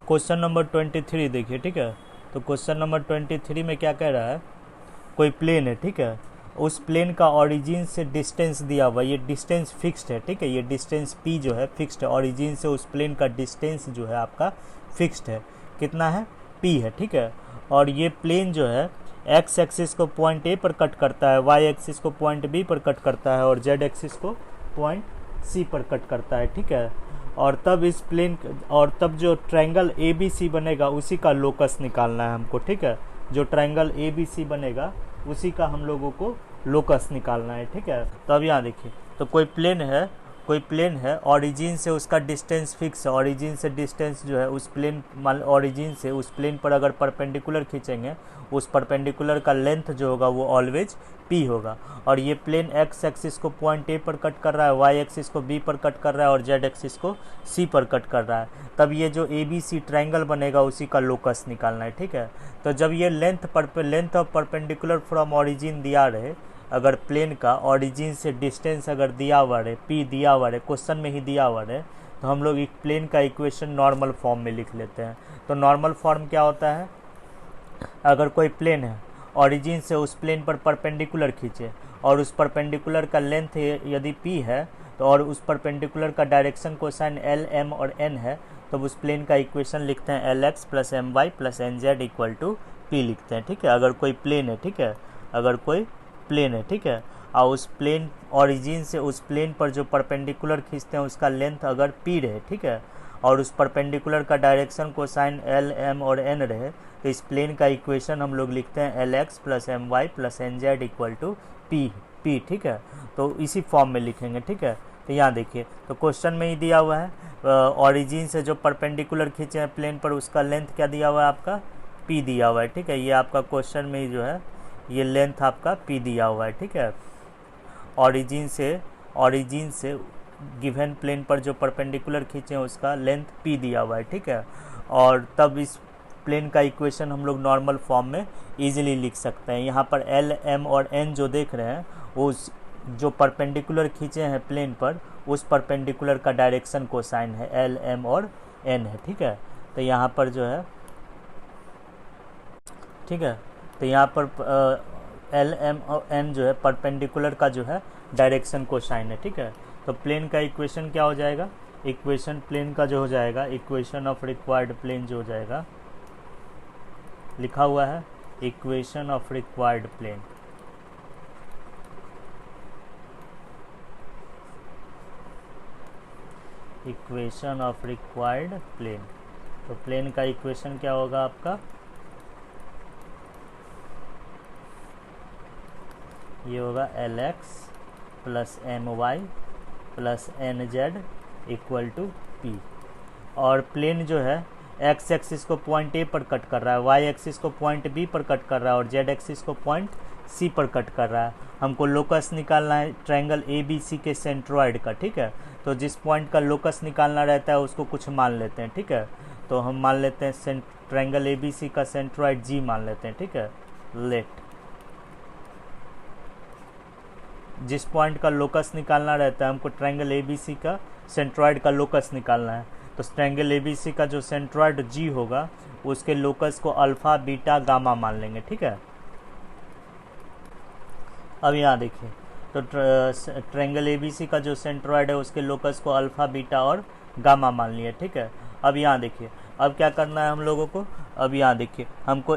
Question number 23 देखिए, ठीक है। तो क्वेश्चन नंबर 23 में क्या कह रहा है, कोई प्लेन है, ठीक है। उस प्लेन का ओरिजिन से डिस्टेंस दिया हुआ, ये डिस्टेंस फिक्स्ड है, ठीक है। ये डिस्टेंस p जो है फिक्स्ड है, ओरिजिन से उस प्लेन का डिस्टेंस जो है आपका फिक्स्ड है। कितना है, p है, ठीक है। और ये प्लेन जो है x एक्सिस को पॉइंट a पर कट करता है, y एक्सिस को पॉइंट b पर कट करता है और z एक्सिस को पॉइंट c पर कट करता है, ठीक है। और तब इस प्लेन और तब जो ट्रायंगल ए बी सी बनेगा उसी का लोकस निकालना है हमको, ठीक है। जो ट्रायंगल ए बी सी बनेगा उसी का हम लोगों को लोकस निकालना है, ठीक है। तो अब यहाँ देखिए, तो कोई प्लेन है, ओरिजिन से उसका डिस्टेंस फिक्स है। ओरिजिन से डिस्टेंस जो है उस प्लेन, मान ओरिजिन से उस प्लेन पर अगर परपेंडिकुलर खींचेंगे, उस परपेंडिकुलर का लेंथ जो होगा वो ऑलवेज p होगा। और ये प्लेन x एक्सिस को पॉइंट a पर कट कर रहा है, y एक्सिस को b पर कट कर रहा है और z एक्सिस को c पर कट कर रहा है। तब ये जो ए बी सी ट्रायंगल बनेगा उसी का लोकस निकालना है, ठीक है। तो जब ये length of perpendicular from origin दिया रहे, अगर प्लेन का ओरिजिन से डिस्टेंस अगर दिया हुआ रहे, p दिया हुआ रहे, क्वेश्चन में ही दिया हुआ रहे, तो हम लोग एक प्लेन का इक्वेशन नॉर्मल फॉर्म में लिख लेते हैं। तो नॉर्मल फॉर्म क्या होता है, अगर कोई प्लेन है, ओरिजिन से उस प्लेन पर परपेंडिकुलर खींचे और उस परपेंडिकुलर का लेंथ यदि p है, तो और उस परपेंडिकुलर का डायरेक्शन कोसाइन l m और n है, तो उस प्लेन का इक्वेशन लिखते हैं lx plus m y plus n z equal to p लिखते हैं, ठीक है। अगर कोई प्लेन है, ठीक है, अगर कोई प्लेन है, ठीक है, और उस प्लेन ओरिजिन से उस प्लेन पर जो परपेंडिकुलर खींचते हैं उसका लेंथ अगर p रहे, ठीक है, और उस परपेंडिकुलर का डायरेक्शन कोसाइन l m और n रहे, तो इस प्लेन का इक्वेशन हम लोग लिखते हैं lx plus m y plus n z equal to p, ठीक है। तो इसी फॉर्म में लिखेंगे, ठीक है। तो यहाँ देखिए, तो क्वेश्चन में ही दिया हुआ है, ओरिजिन से जो परपेंडिकुलर खींचे हैं प्लेन पर उसका लेंथ क्या दिया हुआ है, आपका p दिया हुआ है, ठीक है। ये आपका क्वेश्चन में ही जो है ये लेंथ आपका p दिया हुआ है, ठीक है। ओरिजिन से गिवन प्लेन पर जो परपेंडिकुलर खींचे हैं उसका लेंथ p दिया हुआ है, ठीक है। और तब इस प्लेन का इक्वेशन हम लोग नॉर्मल फॉर्म में इजीली लिख सकते हैं। यहाँ पर l m और n जो देख रहे हैं वो जो परपेंडिकुलर खींचे हैं प्लेन पर उस परपेंडिकुलर का डायरेक्शन कोसाइन है, l m और n है, ठीक है। तो यहाँ पर जो है, ठीक है, तो यहाँ पर l m और n जो है परपेंडिकुलर का जो है डायरेक्शन कोसाइन है, ठीक है। तो प्लेन का इक्वेशन क्या हो जाएगा, इक्वेशन प्लेन का जो हो जाएगा, इक्वेशन ऑफ रिक्वायर्ड प्लेन जो हो जाएगा, लिखा हुआ है equation of required plane, equation of required plane. तो प्लेन का इक्वेशन क्या होगा आपका, ये होगा lx plus m y plus n z equal to p. और प्लेन जो है x एक्सिस को पॉइंट a पर कट कर रहा है, y एक्सिस को पॉइंट b पर कट कर रहा है और z एक्सिस को पॉइंट c पर कट कर रहा है। हमको लोकस निकालना है ट्रायंगल ए बी सी के सेंट्रॉइड का, ठीक है। तो जिस पॉइंट का लोकस निकालना रहता है उसको कुछ मान लेते हैं, ठीक है। तो हम मान लेते हैं ट्रायंगल ए बी सी का सेंट्रॉइड g मान लेते हैं, ठीक है। लेट जिस पॉइंट का लोकस निकालना रहता है, हमको ट्रायंगल ए बी सी का सेंट्रॉइड का लोकस निकालना है। तो ट्रायंगल ए बी सी का जो सेंट्रॉइड g होगा उसके लोकस को अल्फा बीटा गामा मान लेंगे, ठीक है। अब यहाँ देखिए, तो ट्रायंगल ए बी सी का जो सेंट्रॉइड है उसके लोकस को अल्फा बीटा और गामा मान लिया, ठीक है। अब यहाँ देखिए, अब क्या करना है हम लोगों को, अब यहाँ देखिए हमको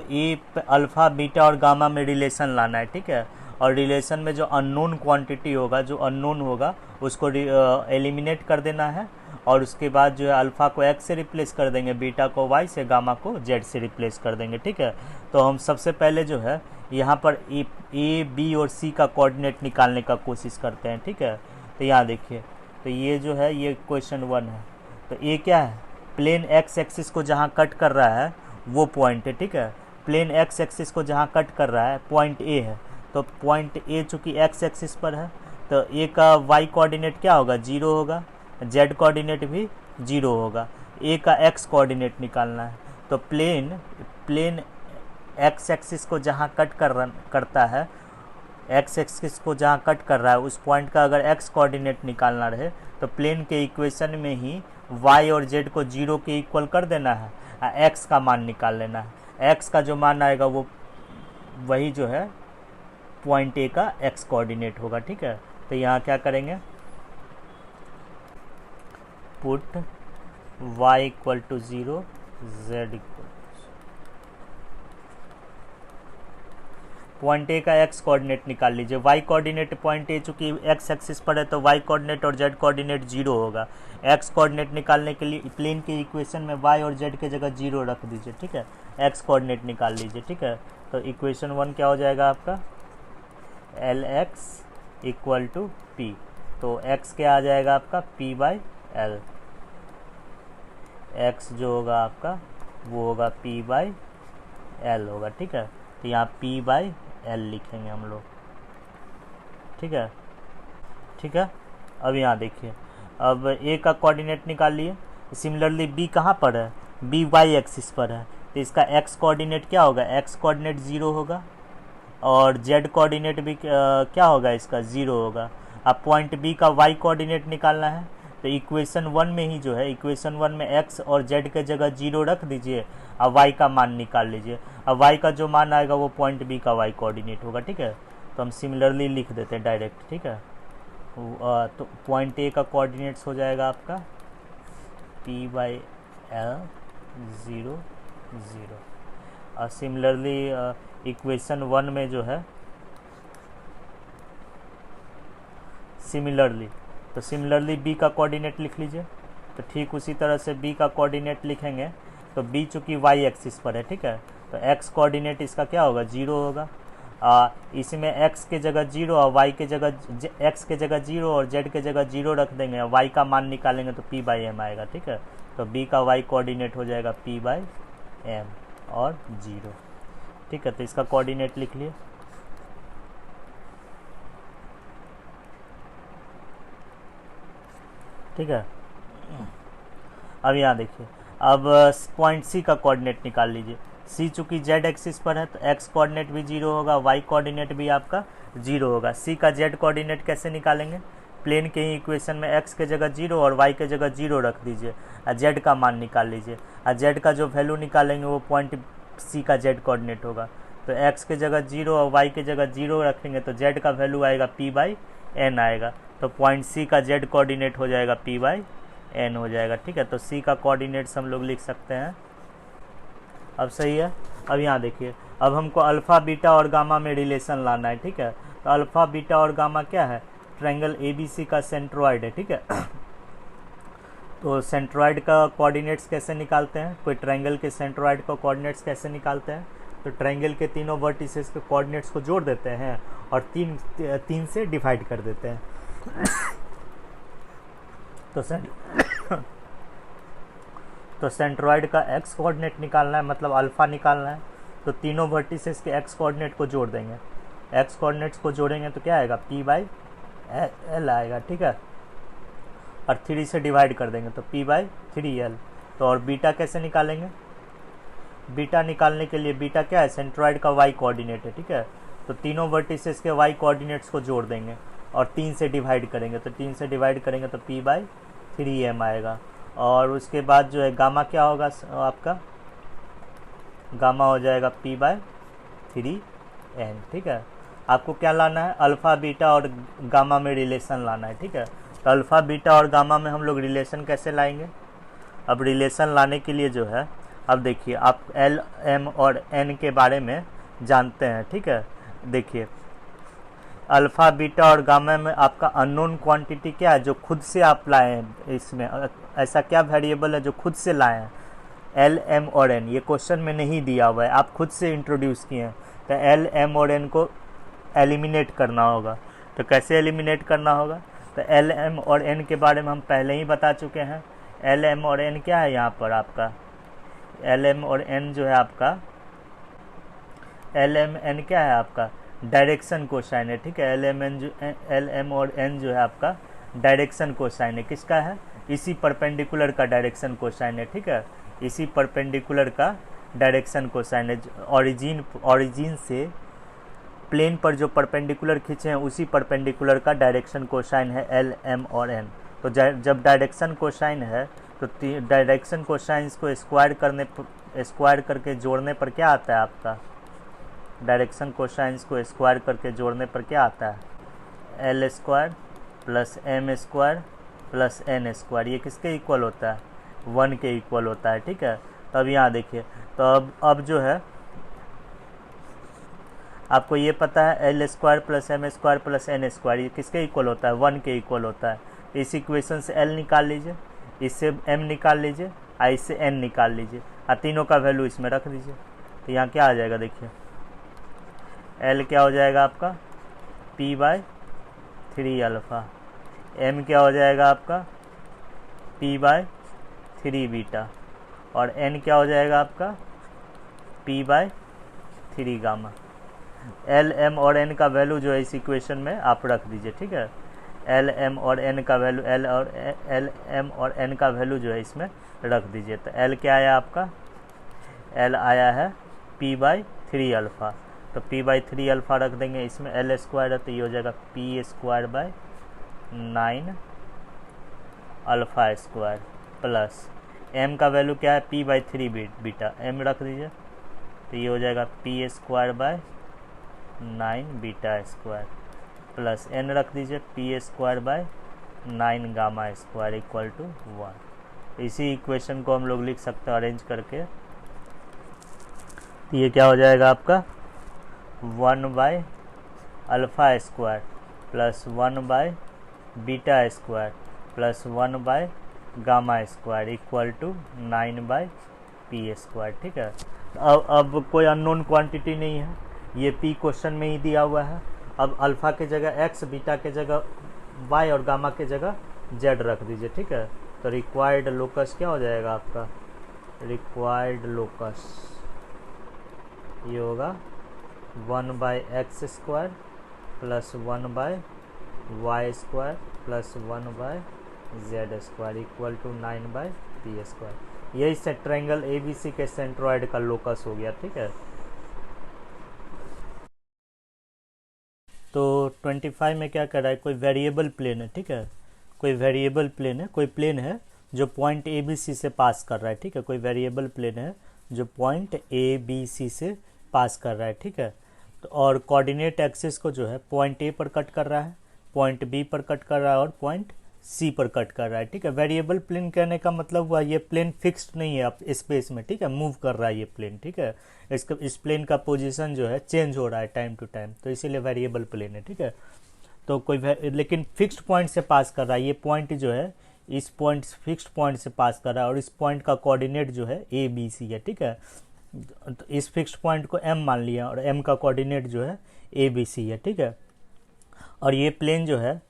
अल्फा बीटा और गामा में रिलेशन लाना है, ठीक है। और रिलेशन में जो अननोन क्वांटिटी होगा, जो अननोन होगा उसको एलिमिनेट कर देना है। और उसके बाद जो है अल्फ़ा को x से रिप्लेस कर देंगे, बीटा को y से, गामा को z से रिप्लेस कर देंगे, ठीक है। तो हम सबसे पहले जो है यहाँ पर ए बी और सी का कोऑर्डिनेट निकालने का कोशिश करते हैं, ठीक है। तो यहाँ देखिए, तो ये जो है ये क्वेश्चन 1 है। तो ये क्या है, प्लेन x एक्सिस को जहाँ कट कर रहा है वो पॉइंट है, ठीक है। प्लेन x एक्सिस को जहाँ कट कर रहा है पॉइंट a है, तो पॉइंट a चूँकि x एक्सिस पर है तो a का y कोऑर्डिनेट क्या होगा, 0 होगा, z कोऑर्डिनेट भी 0 होगा। a का x कोऑर्डिनेट निकालना है। तो प्लेन x एक्सिस को जहाँ कट करता है, x एक्सिस को जहाँ कट कर रहा है उस पॉइंट का अगर x कोऑर्डिनेट निकालना रहे तो प्लेन के इक्वेशन में ही y और z को 0 के इक्वल कर देना है। एक्स का मान निकाल लेना है। एक्स का जो मान आएगा वो वही जो है पॉइंट ए का एक्स कोऑर्डिनेट होगा, ठीक है। तो यहाँ क्या करेंगे, put y equal to 0, z equal, point A का एक्स कोऑर्डिनेट निकाल लीजिए। वाई कोऑर्डिनेट पॉइंट ए चूंकि एक्स एक्सिस पर है तो वाई कोऑर्डिनेट और जेड कोऑर्डिनेट 0 होगा। एक्स कोऑर्डिनेट निकालने के लिए प्लेन के इक्वेशन में वाई और जेड के जगह 0 रख दीजिए, ठीक है। एक्स कोऑर्डिनेट निकाल लीजिए, ठीक है। तो इक्वेशन 1 क्या हो जाएगा आपका, l x equal to p. तो एक्स क्या आ जाएगा आपका, पी बाई एल। एक्स जो होगा आपका वो होगा पी बाई एल होगा, ठीक है। तो यहाँ पी बाई एल लिखेंगे हम लोग, ठीक है, ठीक है। अब यहाँ देखिए, अब ए का कोऑर्डिनेट निकाल लिए। सिमिलरली बी कहाँ पर है, बी वाई एक्सिस पर है, तो इसका एक्स कोऑर्डिनेट क्या होगा, एक्स कोऑर्डिनेट 0 होगा और जेड कोऑर्डिनेट भी क्या होगा, इसका 0 होगा। अब पॉइंट बी का वाई कोऑर्डिनेट निकालना है, तो इक्वेशन 1 में ही जो है, इक्वेशन 1 में एक्स और जेड के जगह 0 रख दीजिए, अब वाई का मान निकाल लीजिए। अब वाई का जो मान आएगा वो पॉइंट बी का वाई कोऑर्डिनेट होगा, ठीक है। तो हम सिमिलरली लिख देते हैं डायरेक्ट, ठीक है। तो पॉइंट ए का कोऑर्डिनेट्स हो जाएगा आपका पी बाई एल 0 0। और सिमिलरली इक्वेशन 1 में जो है सिमिलरली बी का कोऑर्डिनेट लिख लीजिए। तो ठीक उसी तरह से बी का कोऑर्डिनेट लिखेंगे, तो बी चूँकि वाई एक्सिस पर है, ठीक है, तो एक्स कोऑर्डिनेट इसका क्या होगा, 0 होगा। इसमें एक्स के जगह 0 और वाई के जगह एक्स के जगह 0 और जेड के जगह 0 रख देंगे, वाई का मान निकालेंगे तो पी बाई एम आएगा, ठीक है। तो बी का वाई कोऑर्डिनेट हो जाएगा पी बाई एम और 0, ठीक है। तो इसका कोऑर्डिनेट लिख लिए, ठीक है। अब यहाँ देखिए, अब पॉइंट सी का कोऑर्डिनेट निकाल लीजिए। सी चूँकि जेड एक्सिस पर है तो एक्स कोऑर्डिनेट भी 0 होगा, वाई कोऑर्डिनेट भी आपका 0 होगा। सी का जेड कोऑर्डिनेट कैसे निकालेंगे, प्लेन के ही इक्वेशन में एक्स के जगह 0 और वाई के जगह 0 रख दीजिए और जेड का मान निकाल लीजिए। और जेड का जो वैल्यू निकालेंगे वो पॉइंट सी का जेड कोऑर्डिनेट होगा। तो एक्स के जगह 0 और वाई के जगह 0 रखेंगे तो जेड का वैल्यू आएगा पी बाई एन आएगा। तो पॉइंट सी का जेड कोऑर्डिनेट हो जाएगा पी बाई एन हो जाएगा, ठीक है। तो सी का कोऑर्डिनेट्स हम लोग लिख सकते हैं। अब सही है। अब यहाँ देखिए, अब हमको अल्फ़ा बीटा और गामा में रिलेशन लाना है, ठीक है। तो अल्फ़ा बीटा और गामा क्या है, ट्रायंगल एबीसी का सेंट्रॉइड है, ठीक है। तो सेंट्रॉइड का कोऑर्डिनेट्स कैसे निकालते हैं, कोई ट्रायंगल के सेंट्रॉइड का कोऑर्डिनेट्स कैसे निकालते हैं, तो ट्रायंगल के तीनों वर्टिसेस के कोऑर्डिनेट्स को जोड़ देते हैं और तीन से डिवाइड कर देते हैं। तो सेंट्रॉइड का एक्स कोऑर्डिनेट निकालना है, मतलब अल्फ़ा निकालना है, तो तीनों वर्टिसेस के एक्स कोऑर्डिनेट को जोड़ देंगे। एक्स कोऑर्डिनेट्स को जोड़ेंगे तो क्या आएगा, पी बाई एल आएगा, ठीक है। और 3 से डिवाइड कर देंगे तो पी बाई 3l। तो और बीटा कैसे निकालेंगे, बीटा निकालने के लिए बीटा क्या है, सेंट्रॉइड का वाई कोऑर्डिनेट है, ठीक है। तो तीनों वर्टिसेस के वाई कोऑर्डिनेट्स को जोड़ देंगे और 3 से डिवाइड करेंगे, तो 3 से डिवाइड करेंगे तो पी बाई 3m आएगा। और उसके बाद जो है गामा क्या होगा आपका, गामा हो जाएगा पी बाई 3n, ठीक है। आपको क्या लाना है, अल्फ़ा बीटा और गामा में रिलेशन लाना है, ठीक है। तो अल्फ़ा बीटा और गामा में हम लोग रिलेशन कैसे लाएंगे, अब रिलेशन लाने के लिए जो है, अब देखिए आप एल एम और एन के बारे में जानते हैं, ठीक है। देखिए अल्फ़ा बीटा और गामा में आपका अननोन क्वांटिटी क्या है, जो खुद से आप लाए हैं, इसमें ऐसा क्या वेरिएबल है जो खुद से लाए हैं, एल एम और एन। ये क्वेश्चन में नहीं दिया हुआ है, आप खुद से इंट्रोड्यूस किए हैं। तो एल एम और एन को एलिमिनेट करना होगा। तो कैसे एलिमिनेट करना होगा, तो एल एम और एन के बारे में हम पहले ही बता चुके हैं। एल एम और एन क्या है, यहाँ पर आपका एल एम और एन जो है आपका, एल एम एन क्या है आपका, डायरेक्शन कोसाइन है, ठीक है। एल एम और एन जो है आपका डायरेक्शन कोसाइन है, किसका है, इसी परपेंडिकुलर का डायरेक्शन कोसाइन है, ठीक है। इसी परपेंडिकुलर का डायरेक्शन कोसाइन है, ओरिजिन से प्लेन पर जो परपेंडिकुलर खींचे हैं उसी परपेंडिकुलर का डायरेक्शन कोसाइन है एल एम और एन। तो जब डायरेक्शन कोसाइन है तो डायरेक्शन कोसाइंस को स्क्वायर करके जोड़ने पर क्या आता है आपका, डायरेक्शन कोसाइंस को स्क्वायर करके जोड़ने पर क्या आता है, l square plus m square plus n square. ये किसके इक्वल होता है, 1 के इक्वल होता है, ठीक है। तो अब यहाँ देखिए, तो अब जो है आपको ये पता है l square plus m square plus n square ये किसके इक्वल होता है, 1 के इक्वल होता है। इस इक्वेशन से एल निकाल लीजिए, इससे एम निकाल लीजिए और इससे एन निकाल लीजिए और तीनों का वैल्यू इसमें रख दीजिए। तो यहाँ क्या आ जाएगा, देखिए एल क्या हो जाएगा आपका p/3 अल्फ़ा, एम क्या हो जाएगा आपका p/3 बीटा और एन क्या हो जाएगा आपका p/3 गामा। एल एम और एन का वैल्यू जो है इस इक्वेशन में आप रख दीजिए, ठीक है। एल एम और एन का वैल्यू एल एम और एन का वैल्यू जो है इसमें रख दीजिए। तो एल क्या आया आपका, एल आया है p/3 अल्फ़ा। तो p/3 अल्फ़ा रख देंगे, इसमें एल स्क्वायर है तो ये हो जाएगा p²/9 alpha square plus m का वैल्यू क्या है p/3 बीटा, एम रख दीजिए तो ये हो जाएगा p²/9 beta square plus N रख दीजिए p²/9 gamma square equal to 1। इसी इक्वेशन को हम लोग लिख सकते हैं अरेंज करके। तो ये क्या हो जाएगा आपका 1/अल्फ़ा स्क्वायर प्लस 1/बीटा स्क्वायर प्लस 1/गामा स्क्वायर इक्वल टू 9/p², ठीक है। अब कोई अननोन क्वांटिटी नहीं है, ये p क्वेश्चन में ही दिया हुआ है। अब अल्फ़ा के जगह x, बीटा के जगह y और गामा के जगह z रख दीजिए, ठीक है। तो रिक्वायर्ड लोकस क्या हो जाएगा आपका, रिक्वायर्ड लोकस ये होगा 1/x² plus 1/y² plus 1/z² equal to 9/p²। यही से ट्रायंगल ABC के सेंट्रॉयड का लोकस हो गया, ठीक है। तो 25 में क्या कर रहा है, कोई वेरिएबल प्लेन है, ठीक है। कोई वेरिएबल प्लेन है, कोई प्लेन है जो पॉइंट ABC से पास कर रहा है, ठीक है। कोई वेरिएबल प्लेन है जो पॉइंट ABC से पास कर रहा है, ठीक है। तो और कोऑर्डिनेट एक्सिस को जो है पॉइंट A पर कट कर रहा है, पॉइंट B पर कट कर रहा है और पॉइंट C पर कट कर रहा है, ठीक है। वेरिएबल प्लेन कहने का मतलब हुआ ये प्लेन फिक्स्ड नहीं है आप स्पेस में, ठीक है, मूव कर रहा है ये प्लेन, ठीक है। इस प्लेन का पोजीशन जो है चेंज हो रहा है टाइम टू टाइम, तो इसीलिए वेरिएबल प्लेन है, ठीक है। तो कोई लेकिन फिक्स्ड पॉइंट से पास कर रहा है, ये पॉइंट जो है इस पॉइंट फिक्स्ड पॉइंट से पास कर रहा है और इस पॉइंट का कोऑर्डिनेट जो है ABC है, ठीक है। तो इस फिक्स्ड पॉइंट को M मान लिया और M का कोऑर्डिनेट जो है ABC है, ठीक है। और ये प्लेन जो है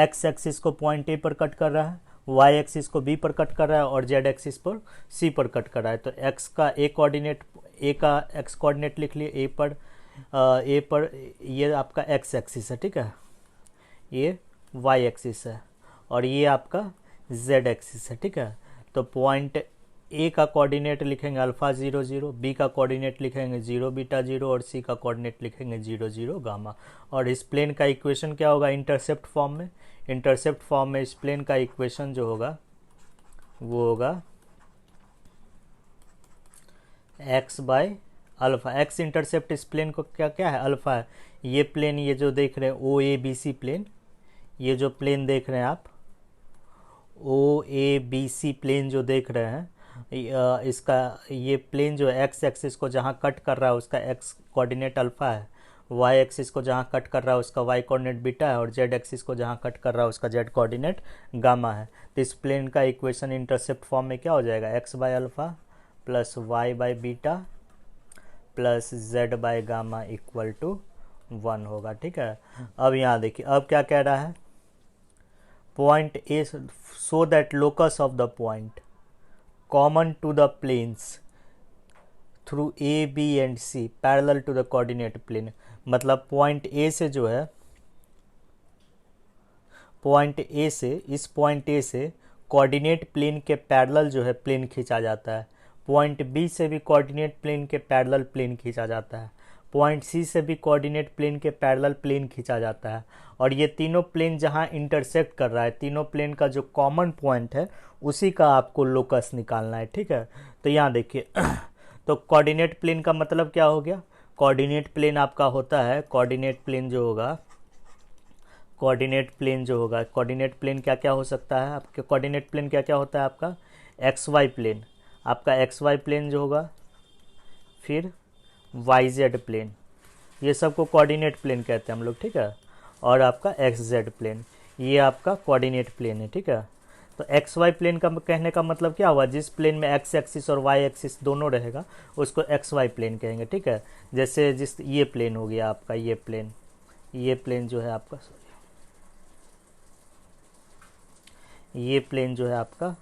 x एक्सिस को पॉइंट A पर कट कर रहा है, y एक्सिस को B पर कट कर रहा है और z एक्सिस पर C पर कट कर रहा है। तो x का A कोऑर्डिनेट, A का x कोऑर्डिनेट लिख लिए, A पर ये आपका x एक्सिस है, ठीक है, ये y एक्सिस है और ये आपका z एक्सिस है, ठीक है। तो पॉइंट A का कोऑर्डिनेट लिखेंगे अल्फ़ा 0 0, B का कोऑर्डिनेट लिखेंगे 0 बीटा 0 और C का कोऑर्डिनेट लिखेंगे 0 0 गामा। और इस प्लेन का इक्वेशन क्या होगा इंटरसेप्ट फॉर्म में, इंटरसेप्ट फॉर्म में इस प्लेन का इक्वेशन जो होगा वो होगा x/अल्फ़ा। x इंटरसेप्ट इस प्लेन को क्या है, अल्फ़ा है। ये प्लेन, ये जो देख रहे हैं OABC प्लेन, ये जो प्लेन देख रहे हैं आप OABC प्लेन जो देख रहे हैं, इसका ये प्लेन जो है x एक्सिस को जहाँ कट कर रहा है उसका x कोऑर्डिनेट अल्फ़ा है, y एक्सिस को जहाँ कट कर रहा है उसका y कोऑर्डिनेट बीटा है और z एक्सिस को जहाँ कट कर रहा है उसका z कोऑर्डिनेट गामा है। तो इस प्लेन का इक्वेशन इंटरसेप्ट फॉर्म में क्या हो जाएगा, x/अल्फ़ा प्लस y/बीटा प्लस z/गामा इक्वल टू 1 होगा, ठीक है। अब यहाँ देखिए, अब क्या कह रहा है, point A so that locus of the point common to the planes through A, B and C parallel to the coordinate plane. मतलब पॉइंट A से जो है, पॉइंट A से, इस पॉइंट A से कोऑर्डिनेट प्लेन के पैरेलल जो है प्लेन खींचा जाता है। पॉइंट B से भी कोऑर्डिनेट प्लेन के पैरेलल प्लेन खींचा जाता है। पॉइंट सी से भी कोऑर्डिनेट प्लेन के पैरेलल प्लेन खींचा जाता है, और ये तीनों प्लेन जहाँ इंटरसेक्ट कर रहा है, तीनों प्लेन का जो कॉमन पॉइंट है उसी का आपको लोकस निकालना है, ठीक है। तो यहाँ देखिए तो कोऑर्डिनेट प्लेन का मतलब क्या हो गया, कोऑर्डिनेट प्लेन आपका होता है, कोऑर्डिनेट प्लेन जो होगा, कोऑर्डिनेट प्लेन जो होगा, कोऑर्डिनेट प्लेन क्या क्या हो सकता है आपके, कोऑर्डिनेट प्लेन क्या क्या होता है आपका, एक्स वाई प्लेन, आपका एक्स वाई प्लेन जो होगा, फिर वाई जेड प्लेन, ये सबको कोऑर्डिनेट प्लेन कहते हैं हम लोग, ठीक है। और आपका एक्स जेड प्लेन, ये आपका कोऑर्डिनेट प्लेन है, ठीक है। तो एक्स वाई प्लेन का कहने का मतलब क्या हुआ, जिस प्लेन में एक्स एक्सिस और वाई एक्सिस दोनों रहेगा उसको एक्स वाई प्लेन कहेंगे, ठीक है। जैसे जिस ये प्लेन हो गया आपका, ये प्लेन जो है आपका, ये प्लेन जो है आपका,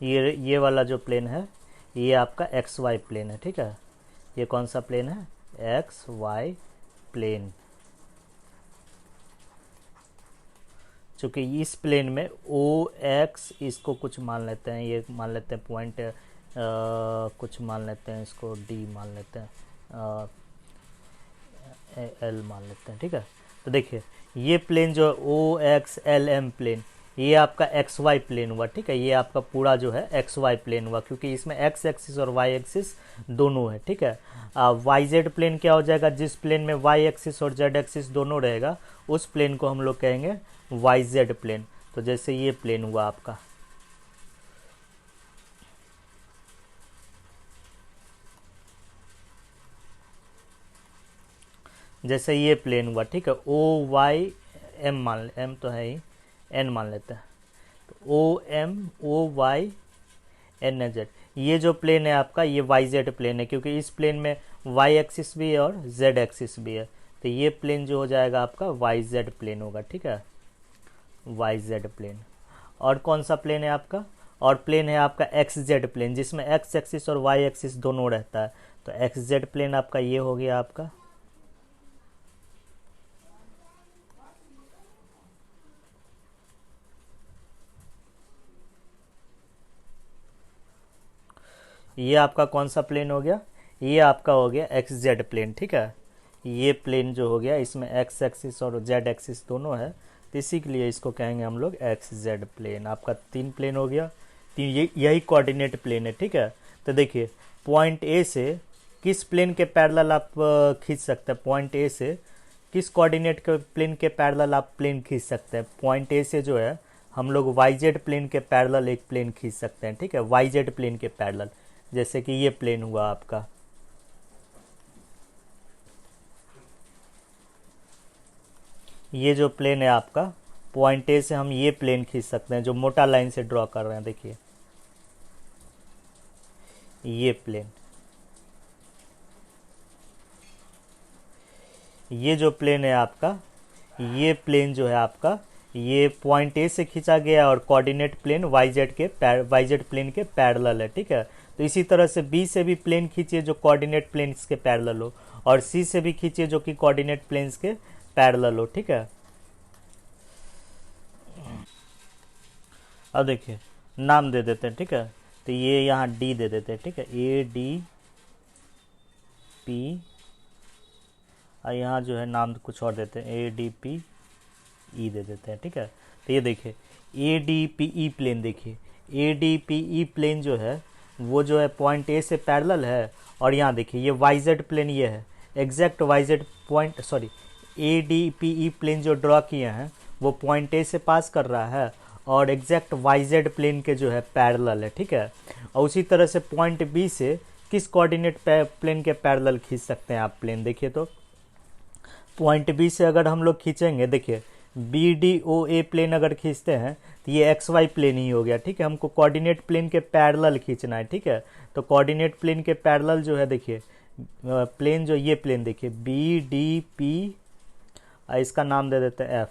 ये वाला जो प्लेन है ये आपका एक्स वाई प्लेन है, ठीक है। ये कौन सा प्लेन है, एक्स वाई प्लेन। चूँकि इस प्लेन में ओ एक्स, इसको कुछ मान लेते हैं, ये मान लेते हैं पॉइंट कुछ मान लेते हैं, इसको डी मान लेते हैं, एल मान लेते हैं, ठीक है। तो देखिए ये प्लेन जो ओ एक्स एल एम प्लेन, ये आपका एक्स वाई प्लेन हुआ, ठीक है। ये आपका पूरा जो है एक्स वाई प्लेन हुआ, क्योंकि इसमें एक्स एक्सिस और वाई एक्सिस दोनों है, ठीक है। वाई जेड प्लेन क्या हो जाएगा, जिस प्लेन में वाई एक्सिस और जेड एक्सिस दोनों रहेगा उस प्लेन को हम लोग कहेंगे वाई जेड प्लेन। तो जैसे ये प्लेन हुआ आपका, जैसे ये प्लेन हुआ, ठीक है, ओ वाई एम मान, एम तो है ही, एन मान लेते हैं, तो O M O Y N Z, ये जो प्लेन है आपका ये वाई जेड प्लेन है, क्योंकि इस प्लेन में वाई एक्सिस भी है और जेड एक्सिस भी है। तो ये प्लेन जो हो जाएगा आपका वाई जेड प्लेन होगा, ठीक है, वाई जेड प्लेन। और कौन सा प्लेन है आपका, और प्लेन है आपका एक्स जेड प्लेन, जिसमें एक्स एक्सिस और वाई एक्सिस दोनों रहता है। तो एक्स जेड प्लेन आपका ये हो गया आपका, ये आपका कौन सा प्लेन हो गया, ये आपका हो गया एक्स जेड प्लेन, ठीक है। ये प्लेन जो हो गया इसमें एक्स एक्सिस और जेड एक्सिस दोनों है, तो इसी के लिए इसको कहेंगे हम लोग एक्स जेड प्लेन। आपका तीन प्लेन हो गया, तीन, यही कोऑर्डिनेट प्लेन है, ठीक है। तो देखिए पॉइंट ए से किस प्लेन के पैरेलल आप खींच सकते हैं, पॉइंट ए से किस कोऑर्डिनेट के प्लेन के पैरेलल आप प्लेन खींच सकते हैं। पॉइंट ए से जो है हम लोग वाई जेड प्लेन के पैरेलल एक प्लेन खींच सकते हैं, ठीक है, वाई जेड प्लेन के पैरेलल। जैसे कि ये प्लेन हुआ आपका, ये जो प्लेन है आपका, पॉइंट ए से हम ये प्लेन खींच सकते हैं जो मोटा लाइन से ड्रॉ कर रहे हैं, देखिए ये प्लेन, ये जो प्लेन है आपका, ये प्लेन जो है आपका, ये पॉइंट ए से खींचा गया और coordinate plane y Z plane के पैरेलल है, ठीक है। तो इसी तरह से बी से भी प्लेन खींचिए जो कोऑर्डिनेट प्लेन्स के पैरेलल हो, और सी से भी खींचिए जो कि कोऑर्डिनेट प्लेन्स के पैरेलल हो, ठीक है। अब देखिए नाम दे देते हैं, ठीक है। तो ये यहाँ डी दे देते हैं, ठीक है, ए डी पी, और यहाँ जो है नाम कुछ और देते हैं, ए डी पी ई दे देते हैं, ठीक है। तो ये देखिए A D P E plane, देखिए A D P E plane जो है वो जो है पॉइंट ए से पैरेलल है, और यहाँ देखिए ये वाई जेड प्लेन ये है, exact y z point, sorry A D P E plane जो ड्रॉ किए हैं वो पॉइंट ए से पास कर रहा है और एग्जैक्ट वाई जेड प्लेन के जो है पैरेलल है, ठीक है। और उसी तरह से पॉइंट बी से किस कोऑर्डिनेट प्लेन के पैरेलल खींच सकते हैं आप प्लेन, देखिए तो पॉइंट बी से अगर हम लोग खींचेंगे, देखिए बी डी ओ ए प्लेन अगर खींचते हैं तो ये एक्स वाई प्लेन ही हो गया, ठीक है। हमको कोऑर्डिनेट प्लेन के पैरेलल खींचना है, ठीक है। तो कोऑर्डिनेट प्लेन के पैरेलल जो है, देखिए प्लेन जो ये प्लेन देखिए बी डी पी, इसका नाम दे देते हैं एफ,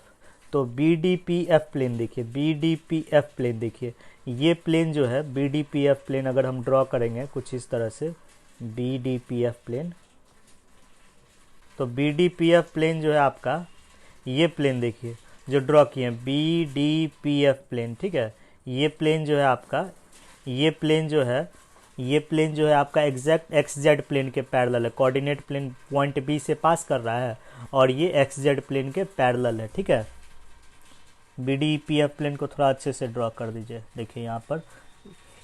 तो B D P F plane देखिए, B D P F plane देखिए, ये प्लेन जो है B D P F plane अगर हम ड्रॉ करेंगे कुछ इस तरह से, B D P F plane, तो B D P F plane जो है आपका, ये प्लेन देखिए जो ड्रॉ किए हैं B D P F plane, ठीक है। ये प्लेन जो है आपका, ये प्लेन जो है, ये प्लेन जो है आपका एग्जैक्ट एक्स जेड प्लेन के पैरेलल है। कोऑर्डिनेट प्लेन पॉइंट बी से पास कर रहा है और ये एक्स जेड प्लेन के पैरेलल है, ठीक है। B D P F plane को थोड़ा अच्छे से ड्रॉ कर दीजिए। देखिए यहाँ पर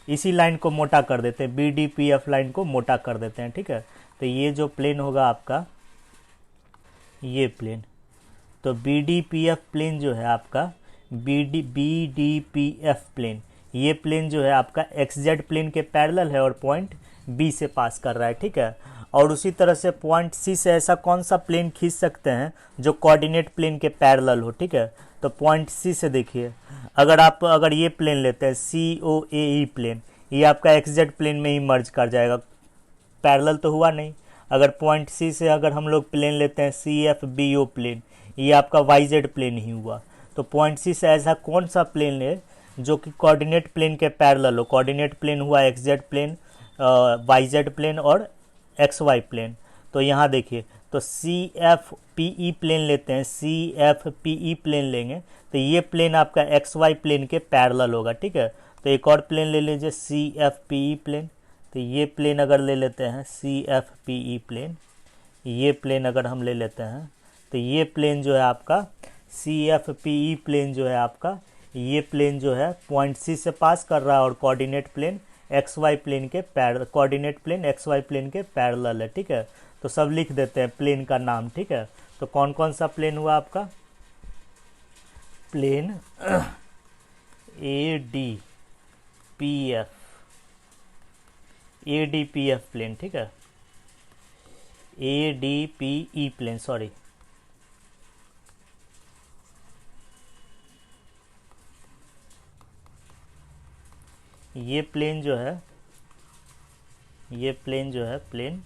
इसी लाइन को मोटा कर देते हैं, B D P F line को मोटा कर देते हैं, ठीक है। तो ये जो प्लेन होगा आपका, ये प्लेन, तो B D P F plane जो है आपका, B D P F plane, ये प्लेन जो है आपका एक्स जेड प्लेन के पैरेलल है और पॉइंट बी से पास कर रहा है, ठीक है। और उसी तरह से पॉइंट सी से ऐसा कौन सा प्लेन खींच सकते हैं जो कोऑर्डिनेट प्लेन के पैरेलल हो, ठीक है। तो पॉइंट सी से देखिए, अगर ये प्लेन लेते हैं सी ओ ए ई प्लेन, ये आपका एक्स जेड प्लेन में ही मर्ज कर जाएगा, पैरेलल तो हुआ नहीं। अगर पॉइंट सी से अगर हम लोग प्लेन लेते हैं C F B O plane, ये आपका वाई जेड प्लेन ही हुआ। तो पॉइंट सी से ऐसा कौन सा प्लेन है जो कि कोऑर्डिनेट प्लेन के पैरेलल हो। कोऑर्डिनेट प्लेन हुआ x Z plane, y Z plane और एक्स वाई प्लेन। तो यहाँ देखिए, तो C F P E plane लेते हैं, C F P E plane लेंगे तो ये प्लेन आपका एक्स वाई प्लेन के पैरेलल होगा, ठीक है। तो एक और प्लेन ले लीजिए C F P E plane, तो ये प्लेन अगर ले लेते हैं C F P E plane, ये प्लेन अगर हम ले लेते हैं तो ये प्लेन जो है आपका C F P E plane जो है आपका, ये प्लेन जो है पॉइंट सी से पास कर रहा है और coordinate plane x Y plane के coordinate plane x Y plane के पैरेलल है, ठीक है। तो सब लिख देते हैं प्लेन का नाम, ठीक है। तो कौन कौन सा प्लेन हुआ आपका, plane A D P F, A D P F plane, ठीक है, A D P E plane, sorry, ये प्लेन जो है, ये प्लेन जो है, प्लेन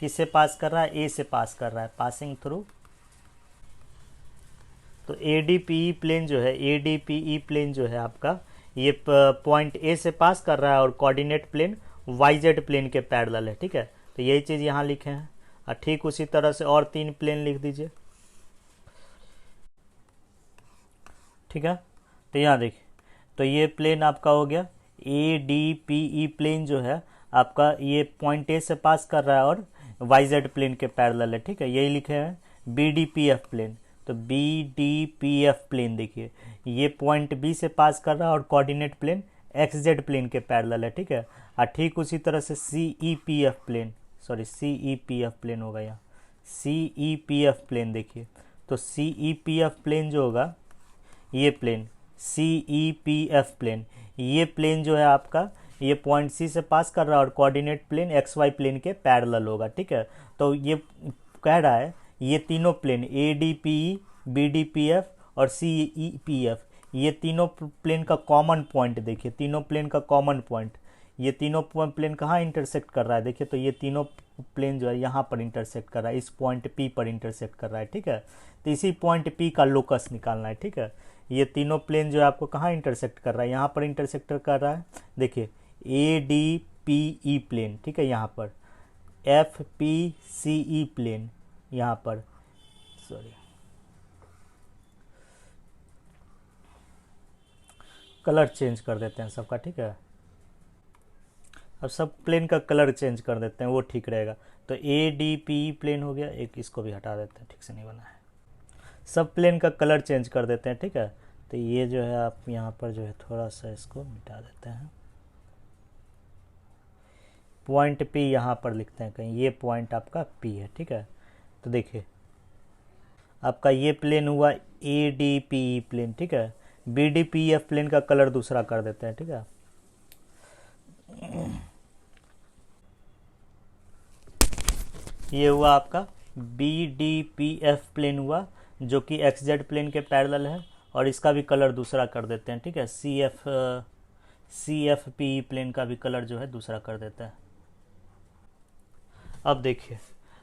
किससे पास कर रहा है, ए से पास कर रहा है, पासिंग थ्रू। तो A D P E plane जो है, A D P E plane जो है आपका, ये पॉइंट ए से पास कर रहा है और coordinate plane y Z plane के पैरेलल है, ठीक है। तो यही चीज़ यहाँ लिखे हैं। और ठीक उसी तरह से और 3 प्लेन लिख दीजिए, ठीक है। तो यहाँ देखिए, तो ये प्लेन आपका हो गया A D P E plane जो है आपका, ये पॉइंट ए से पास कर रहा है और वाई जेड प्लेन के पैरेलल है, ठीक है। यही लिखे हैं B D P F plane. तो B D P F plane देखिए, ये पॉइंट बी से पास कर रहा है और coordinate plane X Z plane के पैरेलल है, ठीक है। और ठीक उसी तरह से C E P F plane, sorry C E P F plane होगा यहाँ, C E P F plane देखिए। तो C E P F plane जो होगा, ये plane C E P F plane, ये प्लेन जो है आपका, ये पॉइंट सी से पास कर रहा है और coordinate plane x Y plane के पैरेलल होगा, ठीक है। तो ये कह रहा है ये तीनों plane A D P E, B D P F और सी ई पी एफ, ये तीनों प्लेन का कॉमन पॉइंट देखिए, तीनों प्लेन का कॉमन पॉइंट, ये तीनों प्लेन कहाँ इंटरसेक्ट कर रहा है, देखिए। तो ये तीनों प्लेन जो है यहाँ पर इंटरसेक्ट कर रहा है, इस पॉइंट पी पर इंटरसेक्ट कर रहा है, ठीक है। तो इसी पॉइंट पी का लोकस निकालना है, ठीक है। ये तीनों प्लेन जो है आपको कहाँ इंटरसेक्ट कर रहा है, यहाँ पर इंटरसेक्ट कर रहा है, देखिए A D P E plane, ठीक है, यहाँ पर F P C E plane, यहाँ पर, सॉरी, कलर चेंज कर देते हैं सबका, ठीक है। अब सब प्लेन का कलर चेंज कर देते हैं, वो ठीक रहेगा। तो A D P E plane हो गया, एक इसको भी हटा देते हैं, ठीक से नहीं बना है। सब प्लेन का कलर चेंज कर देते हैं, ठीक है। तो ये जो है आप यहाँ पर जो है थोड़ा सा इसको मिटा देते हैं, पॉइंट पी यहाँ पर लिखते हैं कहीं, ये पॉइंट आपका पी है, ठीक है। तो देखिए आपका ये प्लेन हुआ A D P E plane, ठीक है। B D P F plane का कलर दूसरा कर देते हैं, ठीक है। ये हुआ आपका B D P F plane हुआ जो कि एक्स जेड प्लेन के पैरेलल है, और इसका भी कलर दूसरा कर देते हैं, ठीक है। C F P E plane का भी कलर जो है दूसरा कर देता है। अब देखिए,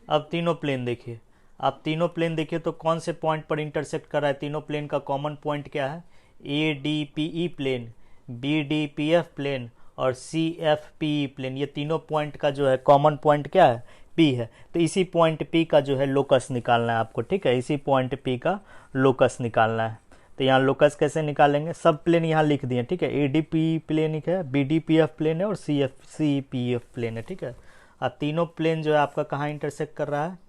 अब तीनों प्लेन देखिए, आप तीनों प्लेन देखिए तो कौन से पॉइंट पर इंटरसेक्ट कर रहा है, तीनों प्लेन का कॉमन पॉइंट क्या है, A D P E plane, B D P F plane और C F P E plane, ये तीनों पॉइंट का जो है कॉमन पॉइंट क्या है, पी है। तो इसी पॉइंट पी का जो है लोकस निकालना है आपको, ठीक है, इसी पॉइंट पी का लोकस निकालना है। तो यहाँ लोकस कैसे निकालेंगे, सब प्लेन यहाँ लिख दिए, ठीक है। एडीपी प्लेन है, बीडीपीएफ प्लेन है और सीपीएफ प्लेन है, ठीक है। अब तीनों प्लेन जो है आपका कहाँ इंटरसेक्ट कर रहा है,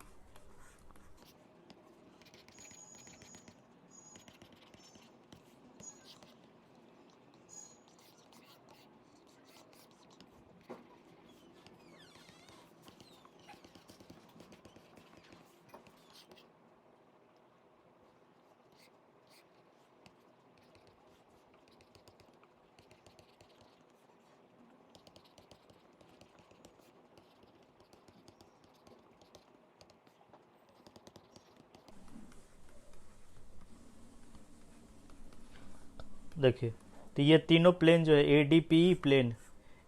देखिए। तो ये तीनों प्लेन जो है एडीपीई प्लेन,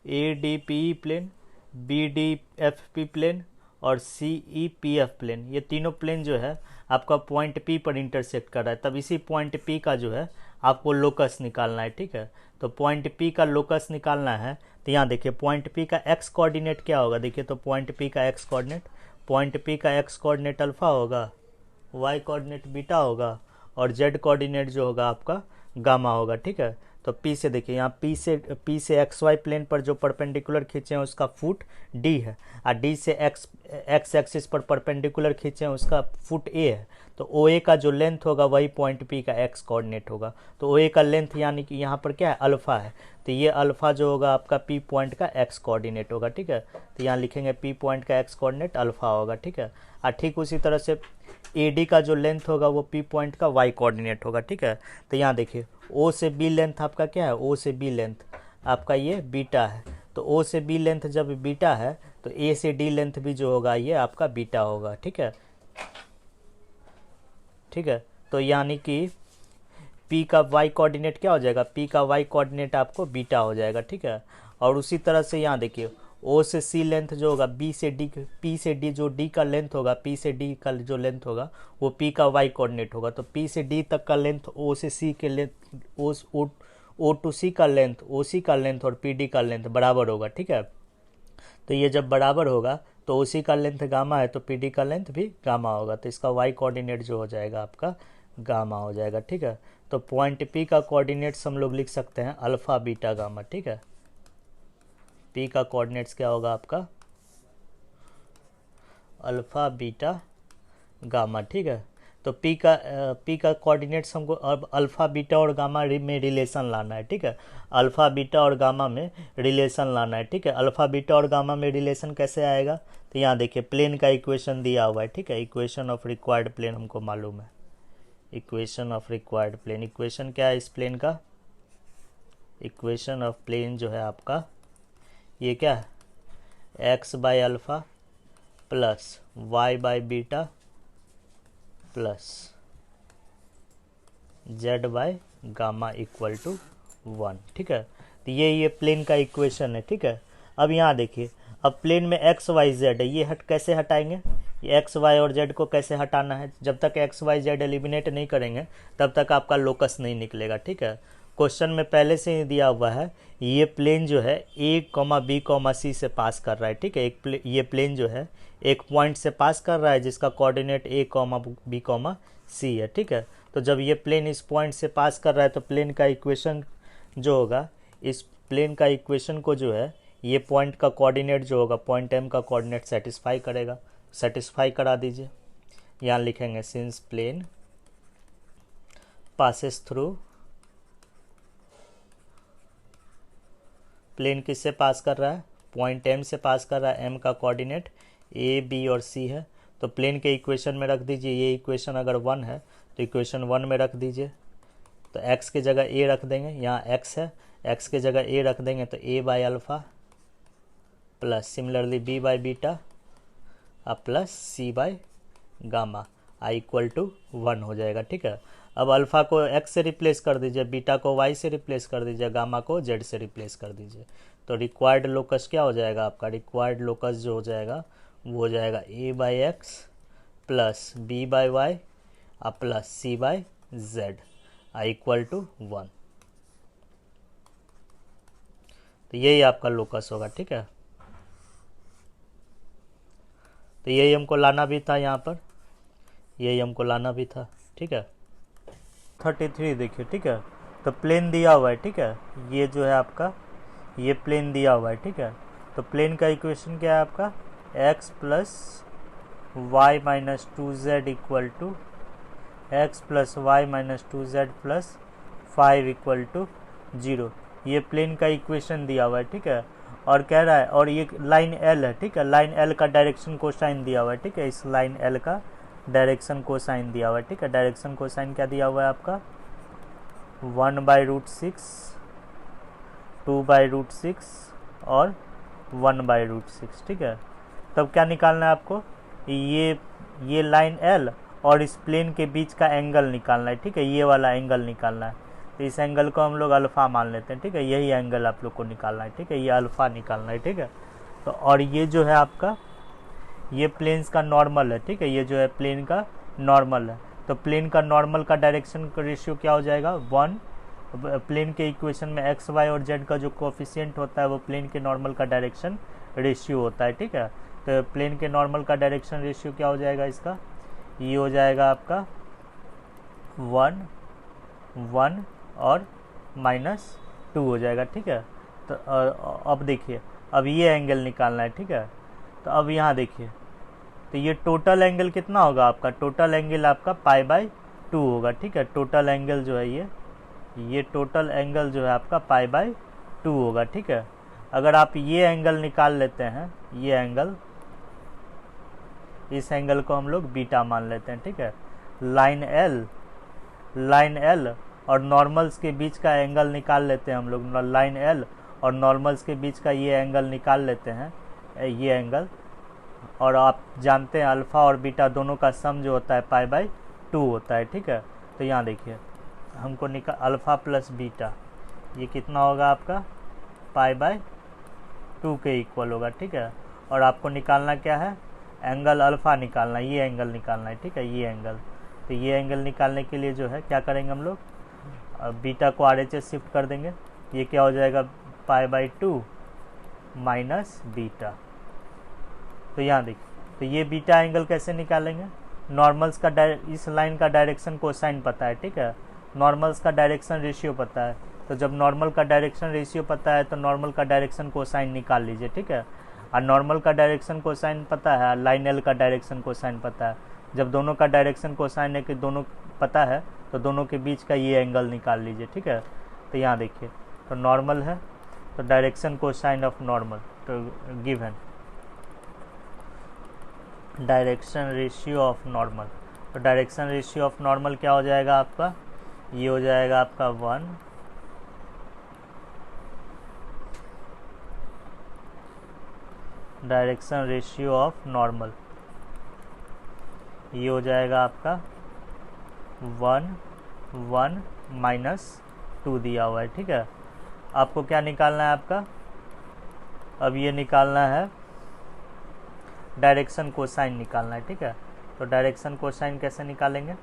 एडीपीई प्लेन, बीडीएफपी प्लेन और सीईपीएफ प्लेन, ये तीनों प्लेन जो है आपका पॉइंट पी पर इंटरसेक्ट कर रहा है। तब इसी पॉइंट पी का जो है आपको लोकस निकालना है, ठीक है। तो पॉइंट पी का लोकस निकालना है, तो यहाँ देखिए पॉइंट पी का एक्स कोऑर्डिनेट क्या होगा, देखिए। तो पॉइंट पी का एक्स कोऑर्डिनेट, पॉइंट पी का एक्स कोऑर्डिनेट अल्फा होगा, वाई कोऑर्डिनेट बीटा होगा और जेड कोऑर्डिनेट जो होगा आपका गामा होगा, ठीक है। तो पी से देखिए, यहाँ पी से एक्स वाई प्लेन पर जो परपेंडिकुलर खींचे हैं उसका फुट डी है, और डी से एक्स एक्सिस पर परपेंडिकुलर खींचे हैं उसका फुट ए है। तो ओ ए का जो लेंथ होगा वही पॉइंट पी का एक्स कोऑर्डिनेट होगा। तो ओ ए का लेंथ यानी कि यहाँ पर क्या है, अल्फा है। तो ये अल्फा जो होगा आपका पी पॉइंट का एक्स कोऑर्डिनेट होगा, ठीक है। तो यहाँ लिखेंगे पी पॉइंट का एक्स कोऑर्डिनेट अल्फा होगा, ठीक है। और ठीक उसी तरह से ए डी का जो लेंथ होगा वो पी पॉइंट का वाई कोऑर्डिनेट होगा, ठीक है। तो यहाँ देखिए ओ से बी लेंथ आपका क्या है, ओ से बी लेंथ आपका ये बीटा है। तो ओ से बी लेंथ जब बीटा है तो ए से डी लेंथ भी जो होगा ये आपका बीटा होगा, ठीक है, ठीक है। तो यानी कि पी का वाई कोऑर्डिनेट क्या हो जाएगा, पी का वाई कोऑर्डिनेट आपको बीटा हो जाएगा, ठीक है। और उसी तरह से यहाँ देखिए ओ से सी लेंथ जो होगा बी से डी, पी से डी जो डी का लेंथ होगा, पी से डी का जो लेंथ होगा वो पी का वाई कोऑर्डिनेट होगा। तो पी से डी तक का लेंथ ओ से सी के लेंथ ओ टू सी का लेंथ, ओ सी का लेंथ और पी डी का लेंथ बराबर होगा, ठीक है। तो ये जब बराबर होगा तो ओ सी का लेंथ गामा है तो पी डी का लेंथ भी गामा होगा। तो इसका वाई कोऑर्डिनेट जो हो जाएगा आपका गामा हो जाएगा, ठीक है। तो पॉइंट पी का कोऑर्डिनेट्स हम लोग लिख सकते हैं अल्फा बीटा गामा, ठीक है। पी का कोऑर्डिनेट्स क्या होगा आपका अल्फा बीटा गामा, ठीक है। तो पी का कोऑर्डिनेट्स हमको अब अल्फा बीटा और गामा में रिलेशन लाना है, ठीक है। अल्फा बीटा और गामा में रिलेशन लाना है, ठीक है। अल्फा बीटा और गामा में रिलेशन कैसे आएगा, तो यहाँ देखिए प्लेन का इक्वेशन दिया हुआ है, ठीक है। इक्वेशन ऑफ रिक्वायर्ड प्लेन हमको मालूम है, equation of required plane. Equation क्या है इस प्लेन का, इक्वेशन ऑफ प्लेन जो है आपका ये क्या है, x by alpha plus y by beta plus z by gamma equal to 1, ठीक है। तो ये प्लेन का इक्वेशन है, ठीक है। अब यहाँ देखिए, अब प्लेन में एक्स वाई जेड है, ये कैसे हटाएंगे, ये एक्स वाई और जेड को कैसे हटाना है, जब तक एक्स वाई जेड एलिमिनेट नहीं करेंगे तब तक आपका लोकस नहीं निकलेगा, ठीक है। क्वेश्चन में पहले से ही दिया हुआ है, ये प्लेन जो है ए कॉमा बी कॉमा सी से पास कर रहा है, ठीक है। ये प्लेन जो है एक पॉइंट से पास कर रहा है जिसका कोऑर्डिनेट ए कॉमा बी कॉमा सी है, ठीक है। तो जब ये प्लेन इस पॉइंट से पास कर रहा है तो प्लेन का इक्वेशन जो होगा, इस प्लेन का इक्वेशन को जो है ये पॉइंट का कोऑर्डिनेट जो होगा पॉइंट एम का कोऑर्डिनेट सेटिस्फाई करेगा। सेटिस्फाई करा दीजिए, यहाँ लिखेंगे since plane passes through, plane किससे पास कर रहा है, पॉइंट एम से पास कर रहा है, एम का कोऑर्डिनेट ए बी और सी है। तो प्लेन के इक्वेशन में रख दीजिए, ये इक्वेशन अगर 1 है तो इक्वेशन 1 में रख दीजिए। तो x की जगह a रख देंगे, यहाँ x है, x की जगह a रख देंगे तो a by alpha plus similarly b by beta plus c by gamma i equal to 1 हो जाएगा, ठीक है। अब अल्फ़ा को x से रिप्लेस कर दीजिए, बीटा को y से रिप्लेस कर दीजिए, गामा को z से रिप्लेस कर दीजिए। तो रिक्वायर्ड लोकस क्या हो जाएगा आपका, रिक्वायर्ड लोकस जो हो जाएगा वो हो जाएगा a by x plus b by y plus c by z i equal to 1। तो यही आपका लोकस होगा, ठीक है। तो यही हमको लाना भी था यहाँ पर, यही हमको लाना भी था, ठीक है। 33 देखिए, ठीक है। तो प्लेन दिया हुआ है, ठीक है, ये जो है आपका ये प्लेन दिया हुआ है, ठीक है। तो प्लेन का इक्वेशन क्या है आपका, x plus y minus 2z equal to x plus y minus 2z plus 5 equal to 0। ये प्लेन का इक्वेशन दिया हुआ है, ठीक है। और कह रहा है, और ये लाइन L है, ठीक है, लाइन L का डायरेक्शन कोसाइन दिया हुआ है, ठीक है, इस लाइन L का डायरेक्शन कोसाइन दिया हुआ है, ठीक है। डायरेक्शन कोसाइन क्या दिया हुआ है आपका, 1/√6, 2/√6 और 1/√6, ठीक है। तब क्या निकालना है आपको, ये लाइन L और इस प्लेन के बीच का एंगल निकालना है, ठीक है, ये वाला एंगल निकालना है। तो इस एंगल को हम लोग अल्फ़ा मान लेते हैं, ठीक है, यही एंगल आप लोग को निकालना है, ठीक है, ये अल्फ़ा निकालना है, ठीक है। तो और ये जो है आपका ये प्लेन्स का नॉर्मल है, ठीक है, ये जो है प्लेन का नॉर्मल है। तो प्लेन का नॉर्मल का डायरेक्शन का रेशियो क्या हो जाएगा, 1। प्लेन के इक्वेशन में एक्स वाई और जेड का जो कोफिशिएंट होता है वो प्लेन के नॉर्मल का डायरेक्शन रेशियो होता है, ठीक है। तो प्लेन के नॉर्मल का डायरेक्शन रेशियो क्या हो जाएगा इसका, ये हो जाएगा आपका 1, 1 और -2 हो जाएगा, ठीक है। तो अब देखिए, अब ये एंगल निकालना है, ठीक है। तो अब यहाँ देखिए, तो ये टोटल एंगल कितना होगा आपका, टोटल एंगल आपका π/2 होगा, ठीक है। टोटल एंगल जो है ये टोटल एंगल जो है आपका π/2 होगा, ठीक है। अगर आप ये एंगल निकाल लेते हैं, ये एंगल, इस एंगल को हम लोग बीटा मान लेते हैं, ठीक है। लाइन L और नॉर्मल्स के बीच का एंगल निकाल लेते हैं हम लोग, लाइन L और नॉर्मल्स के बीच का ये एंगल निकाल लेते हैं, ये एंगल। और आप जानते हैं अल्फ़ा और बीटा दोनों का सम जो होता है π/2 होता है, ठीक है। तो यहाँ देखिए, हमको अल्फ़ा प्लस बीटा ये कितना होगा आपका, π/2 के इक्वल होगा, ठीक है। और आपको निकालना क्या है, एंगल अल्फ़ा निकालना है, ये एंगल निकालना है, ठीक है, ये एंगल। तो ये एंगल निकालने के लिए जो है क्या करेंगे हम लोग, बीटा को RHS शिफ्ट कर देंगे, ये क्या हो जाएगा, π/2 माइनस बीटा। तो यहाँ देखिए, तो ये बीटा एंगल कैसे निकालेंगे, नॉर्मल्स का इस लाइन का डायरेक्शन कोसाइन पता है, ठीक है, नॉर्मल्स का डायरेक्शन रेशियो पता है। तो जब नॉर्मल का डायरेक्शन रेशियो पता है तो नॉर्मल का डायरेक्शन कोसाइन निकाल लीजिए, ठीक है। और नॉर्मल का डायरेक्शन कोसाइन पता है, लाइन L का डायरेक्शन कोसाइन पता है। जब दोनों का डायरेक्शन कोसाइन है कि दोनों पता है, तो दोनों के बीच का ये एंगल निकाल लीजिए, ठीक है। तो यहाँ देखिए, तो नॉर्मल है, तो डायरेक्शन कोसाइन ऑफ नॉर्मल, तो given direction ratio of normal. तो डायरेक्शन रेशियो ऑफ नॉर्मल क्या हो जाएगा आपका, ये हो जाएगा आपका 1, डायरेक्शन रेशियो ऑफ नॉर्मल, ये हो जाएगा आपका 1, 1 -2 दिया हुआ है, ठीक है। आपको क्या निकालना है आपका, अब ये निकालना है डायरेक्शन कोसाइन निकालना है, ठीक है। तो डायरेक्शन कोसाइन कैसे निकालेंगे,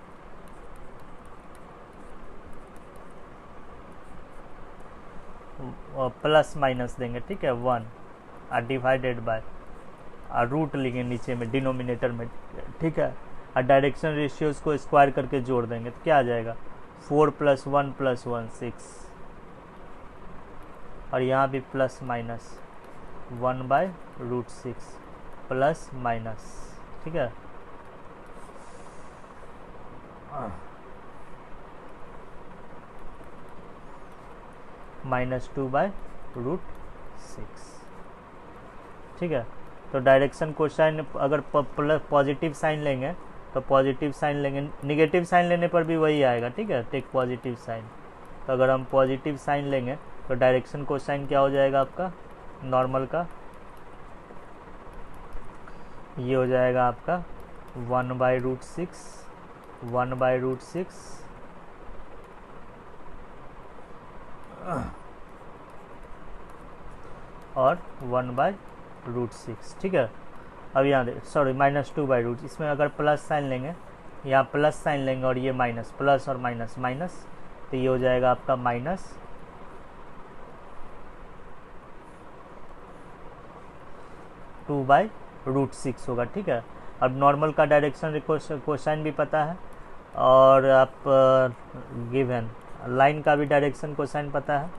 प्लस माइनस देंगे, ठीक है, 1 और डिवाइडेड बाय रूट लेंगे नीचे में डिनोमिनेटर में, ठीक है। और डायरेक्शन रेशियोज को स्क्वायर करके जोड़ देंगे, तो क्या आ जाएगा, 4 + 1 + 1 6, और यहाँ भी प्लस माइनस 1/√6 प्लस माइनस, ठीक है। -2/√6, ठीक है। तो डायरेक्शन कोसाइन अगर पॉजिटिव साइन लेंगे तो पॉजिटिव साइन लेंगे, निगेटिव साइन लेने पर भी वही आएगा, ठीक है, टेक पॉजिटिव साइन। तो अगर हम पॉजिटिव साइन लेंगे तो डायरेक्शन कोसाइन क्या हो जाएगा आपका, नॉर्मल का, ये हो जाएगा आपका 1/√6, 1/√6 और 1/√6, ठीक है। अब यहाँ सॉरी -2/√, इसमें अगर प्लस साइन लेंगे, यहाँ प्लस साइन लेंगे और ये माइनस, प्लस और माइनस माइनस, तो ये हो जाएगा आपका -2/√6 होगा, ठीक है। अब नॉर्मल का डायरेक्शन कोसाइन भी पता है, और आप गिवन लाइन का भी डायरेक्शन कोसाइन पता है,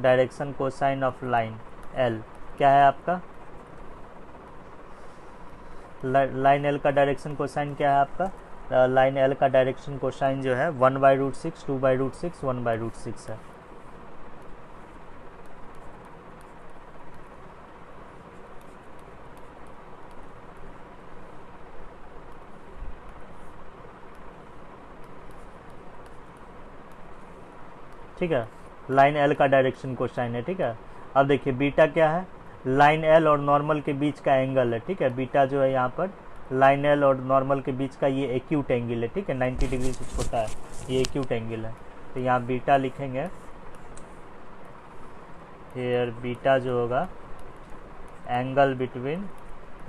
direction cosine of line L क्या है आपका, लाइन एल का डायरेक्शन कोसाइन क्या है आपका, लाइन एल का डायरेक्शन कोसाइन जो है 1/√6, 2/√6, 1/√6 है। ठीक है, लाइन एल का डायरेक्शन कोसाइन है। ठीक है, अब देखिए बीटा क्या है, लाइन एल और नॉर्मल के बीच का एंगल है। ठीक है, बीटा जो है यहाँ पर लाइन एल और नॉर्मल के बीच का ये एक्यूट एंगल है। ठीक है, 90 डिग्री से छोटा है, ये एक्यूट एंगल है। तो यहाँ बीटा लिखेंगे, फिर बीटा जो होगा angle between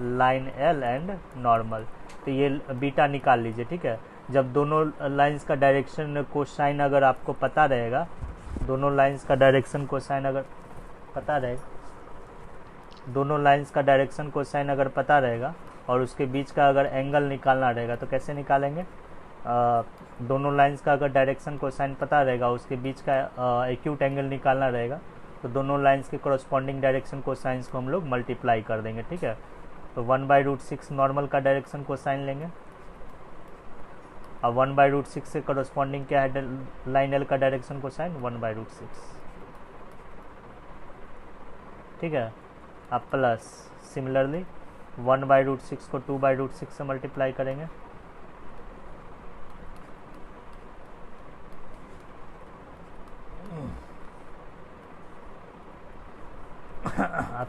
line L and normal. तो ये बीटा निकाल लीजिए। ठीक है, जब दोनों लाइंस का डायरेक्शन कोसाइन अगर आपको पता रहेगा, दोनों लाइंस का डायरेक्शन कोसाइन अगर पता रहेगा, दोनों लाइंस का डायरेक्शन कोसाइन अगर पता रहेगा और उसके बीच का अगर एंगल निकालना रहेगा तो कैसे निकालेंगे, दोनों लाइंस का अगर डायरेक्शन कोसाइन पता रहेगा, उसके बीच का एक्यूट एंगल निकालना रहेगा, तो दोनों लाइंस के कॉरस्पॉन्डिंग डायरेक्शन कोसाइंस को हम लोग मल्टीप्लाई कर देंगे। ठीक है, तो 1/√6 नॉर्मल का डायरेक्शन कोसाइन लेंगे, अब 1/√6 से कॉरस्पॉन्डिंग क्या है लाइन एल का डायरेक्शन कोसाइन 1/√6। ठीक है, अब प्लस सिमिलरली 1/√6 को 2/√6 से मल्टीप्लाई करेंगे,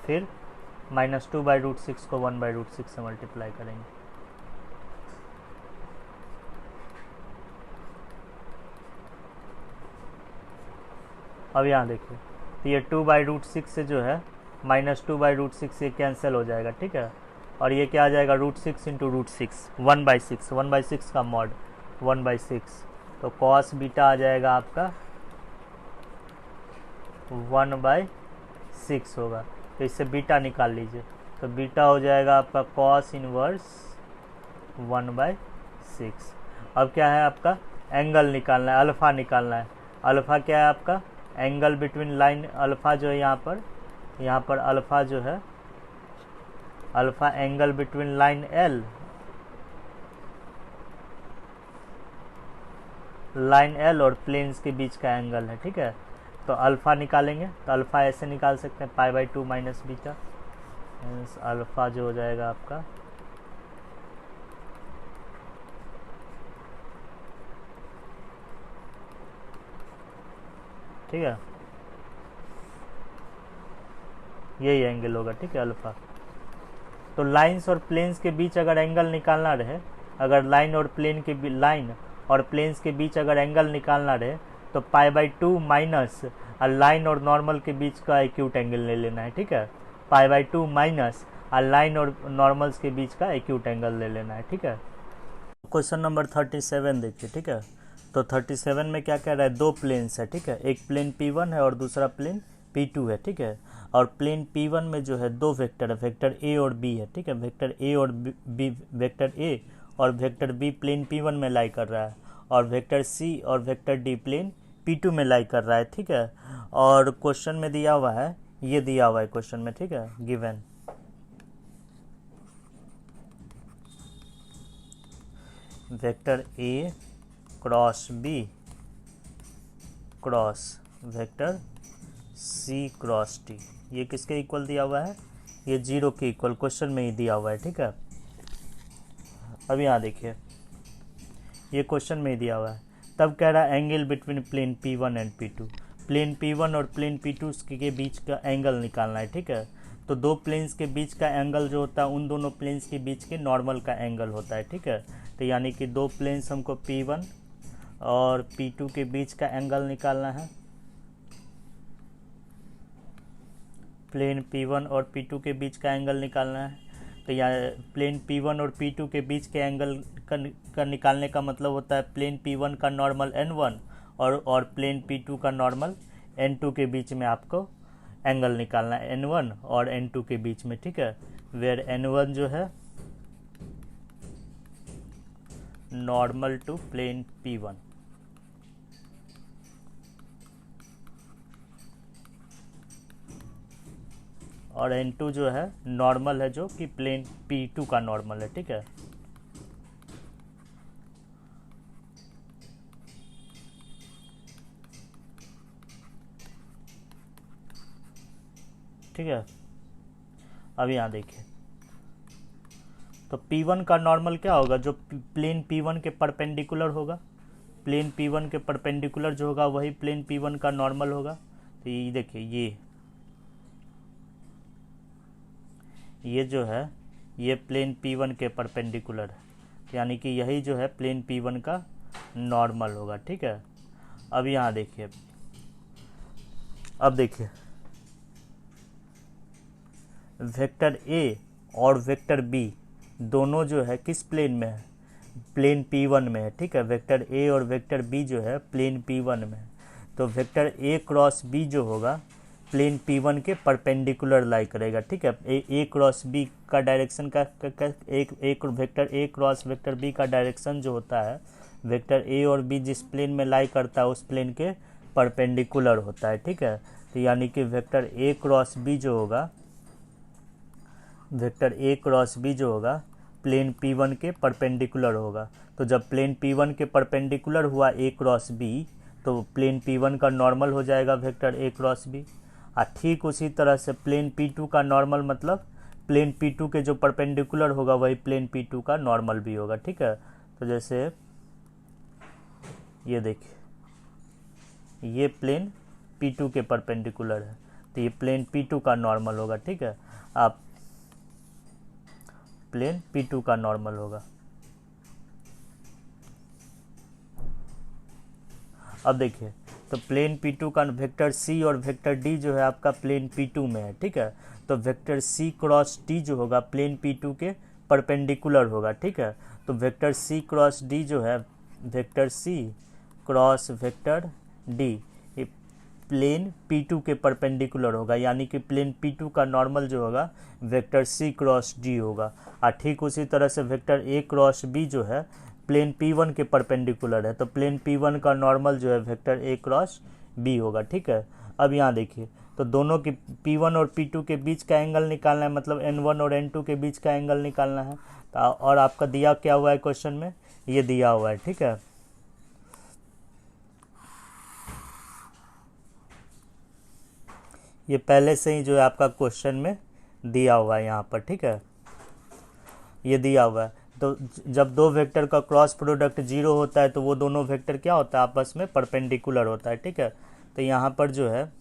फिर -2/√6 को 1/√6 से मल्टीप्लाई करेंगे। अब यहाँ देखिए, तो ये 2/√6 से जो है -2/√6 ये कैंसिल हो जाएगा। ठीक है, और ये क्या आ जाएगा, √6 इंटू √6 1/6, 1/6 का मॉड 1/6, तो कॉस बीटा आ जाएगा आपका 1/6 होगा। तो इससे बीटा निकाल लीजिए, तो बीटा हो जाएगा आपका कॉस इनवर्स 1/6। अब क्या है आपका, एंगल निकालना है, अल्फ़ा निकालना है। अल्फ़ा क्या है आपका, एंगल बिटवीन लाइन, अल्फ़ा जो है यहाँ पर अल्फ़ा जो है, alpha angle between line L और प्लेन्स के बीच का एंगल है। ठीक है, तो अल्फ़ा निकालेंगे, तो अल्फ़ा ऐसे निकाल सकते हैं π/2 माइनस बीटा, अल्फ़ा जो हो जाएगा आपका ठीक है, यही एंगल होगा। ठीक है, अल्फ़ा। तो लाइंस और प्लेन्स के बीच अगर एंगल निकालना रहे, अगर लाइन और प्लेन्स के बीच अगर एंगल निकालना रहे, तो π/2 माइनस लाइन और नॉर्मल के बीच का एक्यूट एंगल ले लेना है। ठीक है, π/2 माइनस लाइन और नॉर्मल्स के बीच का एक्यूट एंगल ले लेना है। ठीक है, क्वेश्चन नंबर 37 देखिए। ठीक है, तो 37 में क्या कह रहा है, दो प्लेन्स है। ठीक है, एक प्लेन P1 है और दूसरा प्लेन P2 है। ठीक है, और प्लेन P1 में जो है दो वेक्टर है, वेक्टर A और B है। ठीक है, वेक्टर A और B, वेक्टर A और वेक्टर B प्लेन P1 में लाई कर रहा है, और वेक्टर C और वेक्टर D प्लेन P2 में लाई कर रहा है। ठीक है, और क्वेश्चन में दिया हुआ है, ये दिया हुआ है क्वेश्चन में। ठीक है, given vector A cross B cross vector C cross D, ये किसके इक्वल दिया हुआ है, ये 0 के इक्वल क्वेश्चन में ही दिया हुआ है। ठीक है, अब यहाँ देखिए, ये क्वेश्चन में ही दिया हुआ है। तब कह रहा है angle between plane P1 and P2, plane P1 और प्लेन P2 के बीच का एंगल निकालना है। ठीक है, तो दो प्लेन्स के बीच का एंगल जो होता है, उन दोनों प्लेन्स के बीच के नॉर्मल का एंगल होता है। ठीक है, तो यानी कि दो प्लेन्स हमको P1 और P2 के बीच का एंगल निकालना है, प्लेन P1 और P2 के बीच का एंगल निकालना है। तो यहाँ प्लेन P1 और P2 के बीच के एंगल का निकालने का मतलब होता है प्लेन P1 का नॉर्मल N1 और प्लेन P2 का नॉर्मल N2 के बीच में आपको एंगल निकालना है, N1 और N2 के बीच में। ठीक है, वेयर N1 जो है नॉर्मल टू प्लेन P1, और N2 जो है नॉर्मल है जो कि प्लेन P2 का नॉर्मल है, ठीक है। ठीक है, अब यहाँ देखिए, तो P1 का नॉर्मल क्या होगा, जो प्लेन P1 के परपेंडिकुलर होगा, प्लेन P1 के परपेंडिकुलर जो होगा वही प्लेन P1 का नॉर्मल होगा। तो ये देखिए, ये जो है ये प्लेन P1 के परपेंडिकुलर है, यानी कि यही जो है प्लेन P1 का नॉर्मल होगा, ठीक है। अब यहाँ देखिए, अब देखिए वेक्टर A और वेक्टर B दोनों जो है किस प्लेन में है, प्लेन P1 में है, ठीक है। वेक्टर A और वेक्टर B जो है प्लेन P1 में है, तो वेक्टर A क्रॉस B जो होगा प्लेन P1 के परपेंडिकुलर लाई करेगा, ठीक है। A क्रॉस B का डायरेक्शन का एक vector A cross vector B का डायरेक्शन जो होता है, वेक्टर A और B जिस प्लेन में लाई करता है उस प्लेन के परपेंडिकुलर होता है, ठीक है। तो यानी कि वेक्टर A क्रॉस B जो होगा, वेक्टर A क्रॉस B जो होगा प्लेन P1 के परपेंडिकुलर होगा। तो जब प्लेन P1 के परपेंडिकुलर हुआ A क्रॉस B, तो प्लेन P1 का नॉर्मल हो जाएगा वेक्टर A क्रॉस B। ठीक उसी तरह से प्लेन P2 का नॉर्मल मतलब प्लेन P2 के जो परपेंडिकुलर होगा वही प्लेन P2 का नॉर्मल भी होगा, ठीक है। तो जैसे ये देखिए, ये प्लेन P2 के परपेंडिकुलर है, तो ये प्लेन P2 का नॉर्मल होगा, ठीक है। आप प्लेन P2 का नॉर्मल होगा। अब देखिए, तो प्लेन P2 का वेक्टर C और वेक्टर D जो है आपका प्लेन P2 में है, ठीक है। तो वेक्टर C क्रॉस D जो होगा प्लेन P2 के परपेंडिकुलर होगा, ठीक है। तो वेक्टर C क्रॉस D जो है, vector C cross vector D ये प्लेन P2 के परपेंडिकुलर होगा, यानी कि प्लेन P2 का नॉर्मल जो होगा वेक्टर C क्रॉस D होगा। और ठीक उसी तरह से वेक्टर A क्रॉस B जो है प्लेन P1 के परपेंडिकुलर है, तो प्लेन P1 का नॉर्मल जो है वेक्टर A क्रॉस B होगा, ठीक है। अब यहाँ देखिए, तो दोनों के P1 और P2 के बीच का एंगल निकालना है, मतलब N1 और N2 के बीच का एंगल निकालना है। और आपका दिया क्या हुआ है क्वेश्चन में, ये दिया हुआ है, ठीक है। ये पहले से ही जो है आपका क्वेश्चन में दिया हुआ है यहाँ पर, ठीक है, ये दिया हुआ है। तो जब दो वेक्टर का क्रॉस प्रोडक्ट 0 होता है तो वो दोनों वेक्टर क्या होता है, आपस में परपेंडिकुलर होता है, ठीक है। तो यहाँ पर जो है,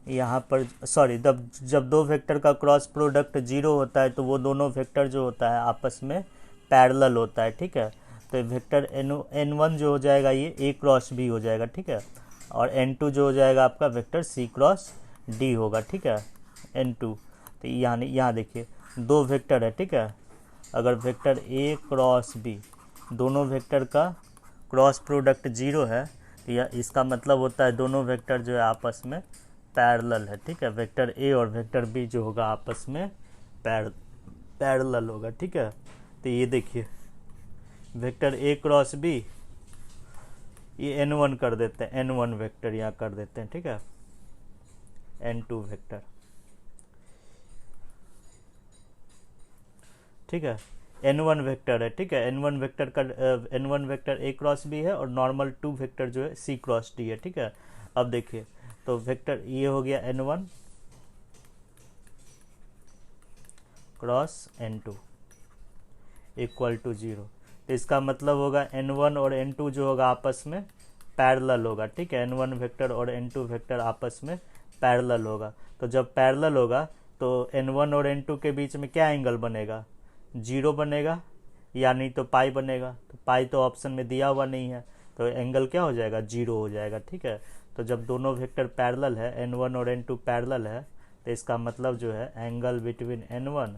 यहाँ पर सॉरी, जब दो वेक्टर का क्रॉस प्रोडक्ट 0 होता है तो वो दोनों वेक्टर जो होता है आपस में पैरेलल होता है, ठीक है। तो वेक्टर N1 जो हो जाएगा ये A क्रॉस B हो जाएगा, ठीक है। और N2 जो हो जाएगा आपका वेक्टर C क्रॉस D होगा, ठीक है, N2। तो यहाँ देखिए दो वेक्टर है, ठीक है। अगर वेक्टर A क्रॉस B दोनों वेक्टर का क्रॉस प्रोडक्ट 0 है तो यह इसका मतलब होता है दोनों वेक्टर जो है आपस में पैरेलल है, ठीक है। वेक्टर A और वेक्टर B जो होगा आपस में पैरेलल होगा, ठीक है। तो ये देखिए वेक्टर A क्रॉस B, ये N1 कर देते हैं, N1 वेक्टर यहाँ कर देते हैं, ठीक है, N2 वेक्टर, ठीक है। N1 वेक्टर है, ठीक है। N1 वेक्टर का N1 vector A cross B है और नॉर्मल 2 वेक्टर जो है C क्रॉस D है, ठीक है। अब देखिए, तो वेक्टर ये हो गया N1 cross N2 equal to 0। तो इसका मतलब होगा N1 और N2 जो होगा आपस में पैरेलल होगा, ठीक है। N1 वेक्टर और N2 वेक्टर आपस में पैरेलल होगा। तो जब पैरेलल होगा तो N1 और N2 के बीच में क्या एंगल बनेगा, 0 बनेगा, या नहीं तो पाई बनेगा। तो पाई तो ऑप्शन में दिया हुआ नहीं है, तो एंगल क्या हो जाएगा, 0 हो जाएगा, ठीक है। तो जब दोनों वेक्टर पैरेलल है, N1 और N2 पैरेलल है, तो इसका मतलब जो है angle between N1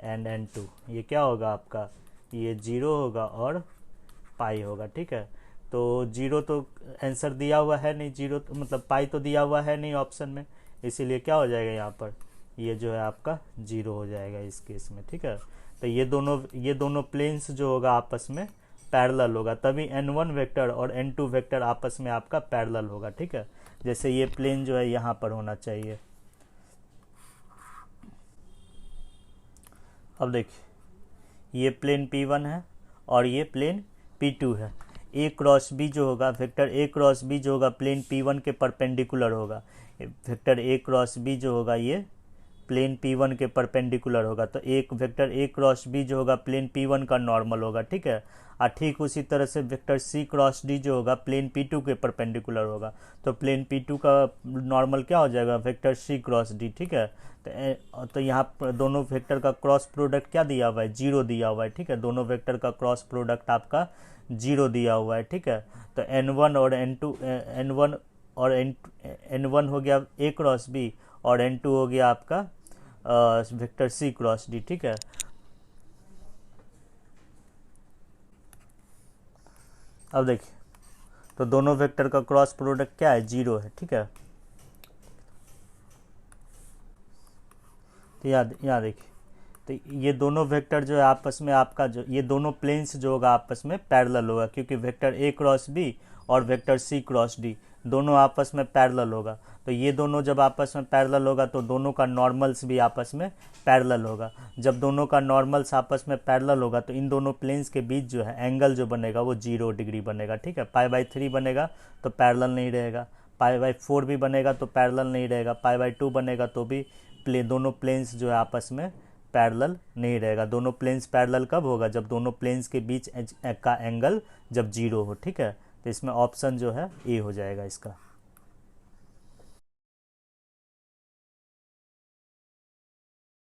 and N2 ये क्या होगा आपका, ये 0 होगा और पाई होगा, ठीक है। तो 0 तो आंसर दिया हुआ है नहीं, 0 तो मतलब पाई तो दिया हुआ है नहीं ऑप्शन में, इसीलिए क्या हो जाएगा यहाँ पर, ये जो है आपका 0 हो जाएगा इस केस में, ठीक है। तो ये दोनों प्लेन्स जो होगा आपस में पैरेलल होगा, तभी n1 वेक्टर और n2 वेक्टर आपस में आपका पैरेलल होगा। ठीक है, जैसे ये प्लेन जो है यहाँ पर होना चाहिए। अब देखिए ये प्लेन P1 है और ये प्लेन P2 है। A क्रॉस B जो होगा, वेक्टर A क्रॉस B जो होगा प्लेन P1 के परपेंडिकुलर होगा। वेक्टर A क्रॉस B जो होगा ये प्लेन P1 के परपेंडिकुलर होगा, तो एक वेक्टर A क्रॉस B जो होगा प्लेन P1 का नॉर्मल होगा। ठीक है, और ठीक उसी तरह से वेक्टर C क्रॉस D जो होगा प्लेन P2 के परपेंडिकुलर होगा, तो प्लेन P2 का नॉर्मल क्या हो जाएगा, वेक्टर C क्रॉस D। ठीक है, तो यहाँ पर दोनों वेक्टर का क्रॉस प्रोडक्ट क्या दिया हुआ है, 0 दिया हुआ है। ठीक है, दोनों वेक्टर का क्रॉस प्रोडक्ट आपका 0 दिया हुआ है। ठीक है, तो n1 और n1 हो गया A क्रॉस B और n2 हो गया आपका वेक्टर C क्रॉस D। ठीक है, अब देखिए तो दोनों वेक्टर का क्रॉस प्रोडक्ट क्या है, 0 है। ठीक है, तो यहाँ देखिए तो ये दोनों वेक्टर जो है आपस में आपका जो ये दोनों प्लेन्स जो होगा आपस में पैरेलल होगा, क्योंकि वेक्टर A क्रॉस B और वेक्टर C क्रॉस D दोनों आपस में पैरेलल होगा। तो ये दोनों जब आपस में पैरेलल होगा तो दोनों का नॉर्मल्स भी आपस में पैरेलल होगा। जब दोनों का नॉर्मल्स आपस में पैरेलल होगा तो इन दोनों प्लेन्स के बीच जो है एंगल जो बनेगा वो 0 डिग्री बनेगा। ठीक है, π/3 बनेगा तो पैरेलल नहीं रहेगा, π/4 भी बनेगा तो पैरेलल नहीं रहेगा, π/2 बनेगा तो भी दोनों प्लेन्स जो है आपस में पैरेलल नहीं रहेगा। दोनों प्लेन्स पैरेलल कब होगा, जब दोनों प्लेन्स के बीच का एंगल जब 0 हो। ठीक है, तो इसमें ऑप्शन जो है ए हो जाएगा इसका।